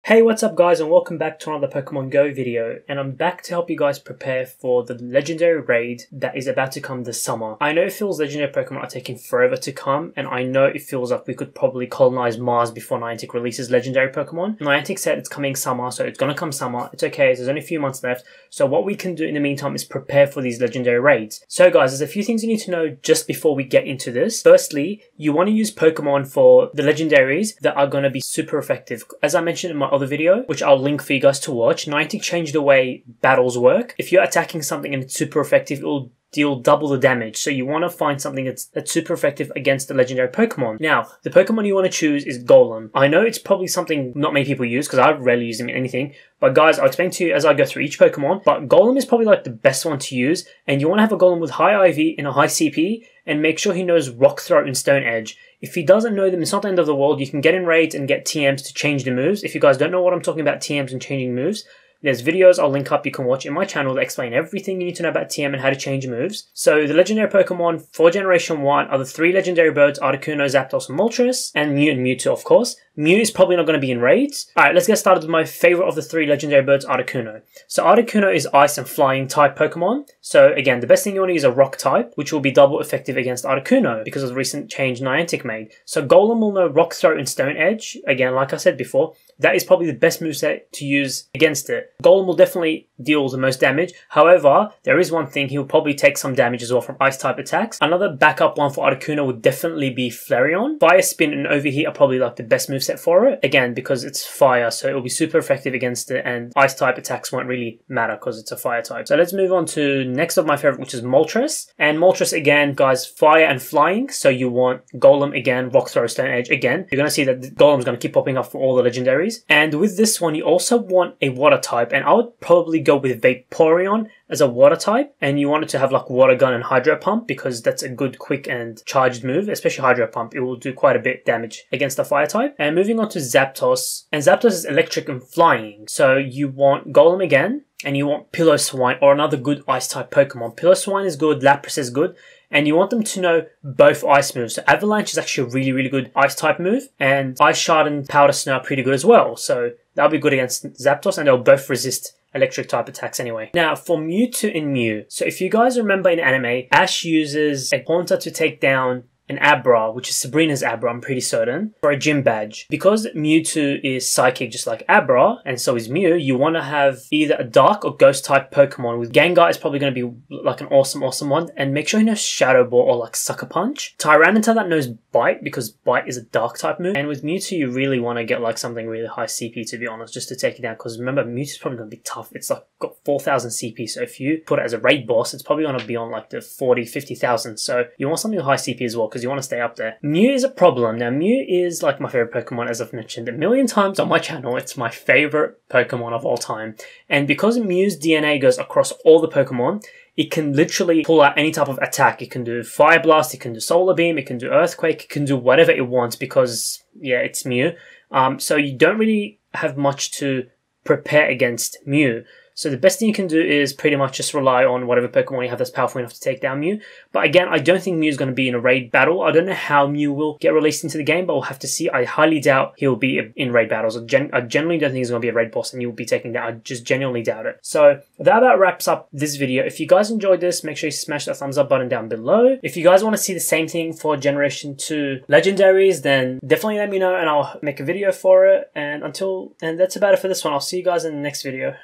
Hey, what's up guys, and welcome back to another Pokemon Go video, and I'm back to help you guys prepare for the legendary raid that is about to come this summer. I know it feels legendary Pokemon are taking forever to come, and I know it feels like we could probably colonize Mars before Niantic releases legendary Pokemon. Niantic said it's coming summer, so it's gonna come summer. It's okay, there's only a few months left, so what we can do in the meantime is prepare for these legendary raids. So guys, there's a few things you need to know just before we get into this. Firstly, you want to use Pokemon for the legendaries that are going to be super effective. As I mentioned in my other video, which I'll link for you guys to watch, Niantic changed the way battles work. If you're attacking something and it's super effective, it will deal double the damage. So you want to find something that's super effective against the legendary Pokemon. Now, the Pokemon you want to choose is Golem. I know it's probably something not many people use because I rarely use them in anything. But guys, I'll explain to you as I go through each Pokemon. But Golem is probably like the best one to use. And you want to have a Golem with high IV and a high CP. And make sure he knows Rock Throw and Stone Edge. If he doesn't know them, it's not the end of the world. You can get in raids and get TMs to change the moves. If you guys don't know what I'm talking about, TMs and changing moves, there's videos I'll link up you can watch in my channel that explain everything you need to know about TM and how to change moves. So the legendary Pokemon for Generation 1 are the 3 legendary birds, Articuno, Zapdos, and Moltres, and Mew and Mewtwo, of course. Mew is probably not going to be in raids. Alright, let's get started with my favorite of the 3 legendary birds, Articuno. So Articuno is ice and flying type Pokemon. So again, the best thing you want to use is a rock type, which will be double effective against Articuno because of the recent change Niantic made. So Golem will know Rock Throw and Stone Edge. Again, like I said before, that is probably the best moveset to use against it. Golem will definitely deal the most damage. However, there is one thing, he'll probably take some damage as well from ice type attacks. Another backup one for Articuno would definitely be Flareon. Fire Spin and Overheat are probably like the best moveset for it. Again, because it's fire, so it'll be super effective against it, and ice type attacks won't really matter because it's a fire type. So let's move on to next of my favorite, which is Moltres. And Moltres again, guys, fire and flying. So you want Golem again, Rock Throw, Stone Edge again. You're going to see that Golem's going to keep popping up for all the legendaries. And with this one, you also want a water type, and I would probably go with Vaporeon as a water type, and you want it to have like Water Gun and Hydro Pump because that's a good quick and charged move, especially Hydro Pump. It will do quite a bit damage against the fire type. And moving on to Zapdos, and Zapdos is electric and flying, so you want Golem again, and you want Piloswine or another good ice type Pokemon. Piloswine is good, Lapras is good, and you want them to know both ice moves. So Avalanche is actually a really, really good ice type move, and Ice Shard and Powder Snow are pretty good as well. So that'll be good against Zapdos, and they'll both resist electric type attacks anyway. Now for Mewtwo and Mew. So if you guys remember in anime, Ash uses a Haunter to take down an Abra, which is Sabrina's Abra, I'm pretty certain, for a gym badge. Because Mewtwo is psychic just like Abra, and so is Mew, you want to have either a dark or ghost type Pokemon. With Gengar is probably going to be like an awesome one, and make sure he knows Shadow Ball or like Sucker Punch. Tyranitar that knows Bite, because Bite is a dark type move. And with Mewtwo, you really want to get like something really high CP, to be honest, just to take it down, because remember, Mewtwo's probably going to be tough. It's like got 4,000 CP, so if you put it as a raid boss, it's probably going to be on like the 40-50,000. So you want something with high CP as well, because you want to stay up there. Mew is a problem. Now, Mew is like my favorite Pokemon, as I've mentioned a million times on my channel. It's my favorite Pokemon of all time. And because Mew's DNA goes across all the Pokemon, it can literally pull out any type of attack. It can do Fire Blast, it can do Solar Beam, it can do Earthquake, it can do whatever it wants because, yeah, it's Mew. So you don't really have much to prepare against Mew. So the best thing you can do is pretty much just rely on whatever Pokemon you have that's powerful enough to take down Mew. But again, I don't think Mew is going to be in a raid battle. I don't know how Mew will get released into the game, but we'll have to see. I highly doubt he'll be in raid battles. I generally don't think he's going to be a raid boss and you'll be taking down. I just genuinely doubt it. So that about wraps up this video. If you guys enjoyed this, make sure you smash that thumbs up button down below. If you guys want to see the same thing for Generation 2 legendaries, then definitely let me know and I'll make a video for it. And that's about it for this one. I'll see you guys in the next video.